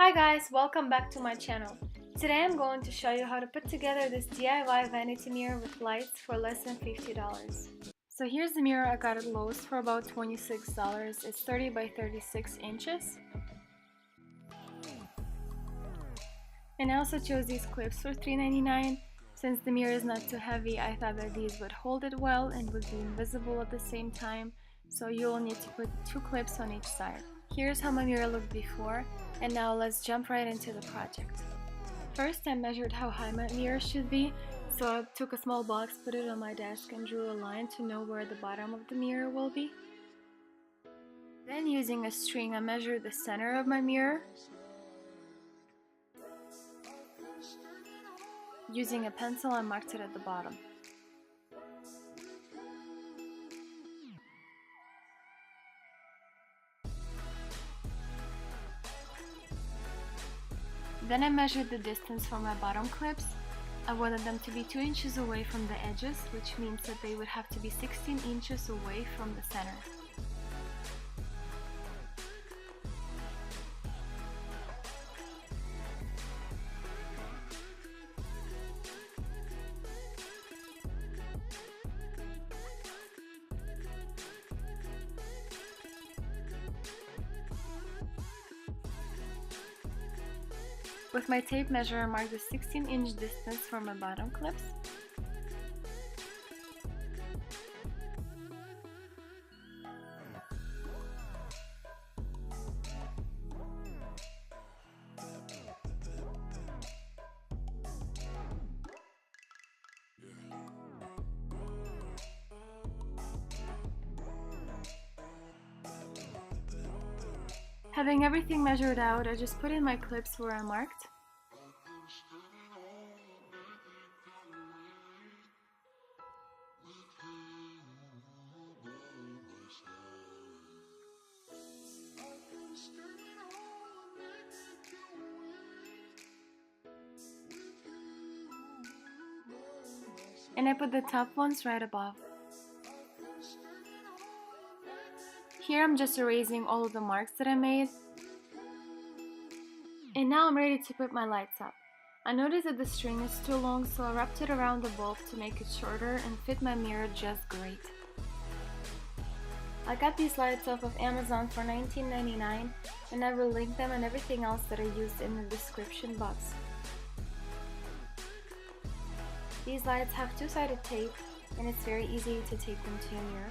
Hi guys, welcome back to my channel. Today I'm going to show you how to put together this DIY vanity mirror with lights for less than $50. So here's the mirror I got at Lowe's for about $26. It's 30 by 36 inches. And I also chose these clips for $3.99. Since the mirror is not too heavy, I thought that these would hold it well and would be invisible at the same time. So you'll need to put 2 clips on each side. Here's how my mirror looked before, and now let's jump right into the project. First, I measured how high my mirror should be, so I took a small box, put it on my desk, and drew a line to know where the bottom of the mirror will be. Then, using a string, I measured the center of my mirror. Using a pencil, I marked it at the bottom. Then I measured the distance for my bottom clips. I wanted them to be 2 inches away from the edges, which means that they would have to be 16 inches away from the center. With my tape measure, I marked the 16-inch distance for my bottom clips. Having everything measured out, I just put in my clips where I marked. And I put the top ones right above. Here I'm just erasing all of the marks that I made. And now I'm ready to put my lights up. I noticed that the string is too long, so I wrapped it around the bulb to make it shorter and fit my mirror just great. I got these lights off of Amazon for $19.99, and I will link them and everything else that I used in the description box. These lights have 2-sided tape, and it's very easy to tape them to your mirror.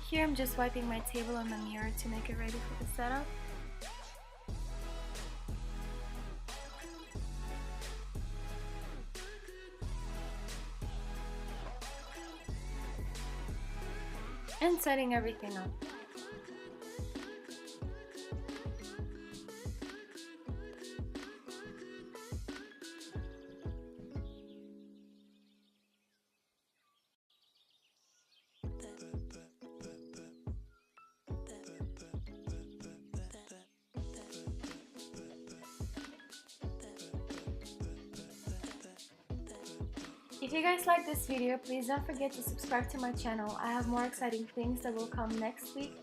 Here I'm just wiping my table and my mirror to make it ready for the setup. And setting everything up. If you guys like this video, please don't forget to subscribe to my channel. I have more exciting things that will come next week.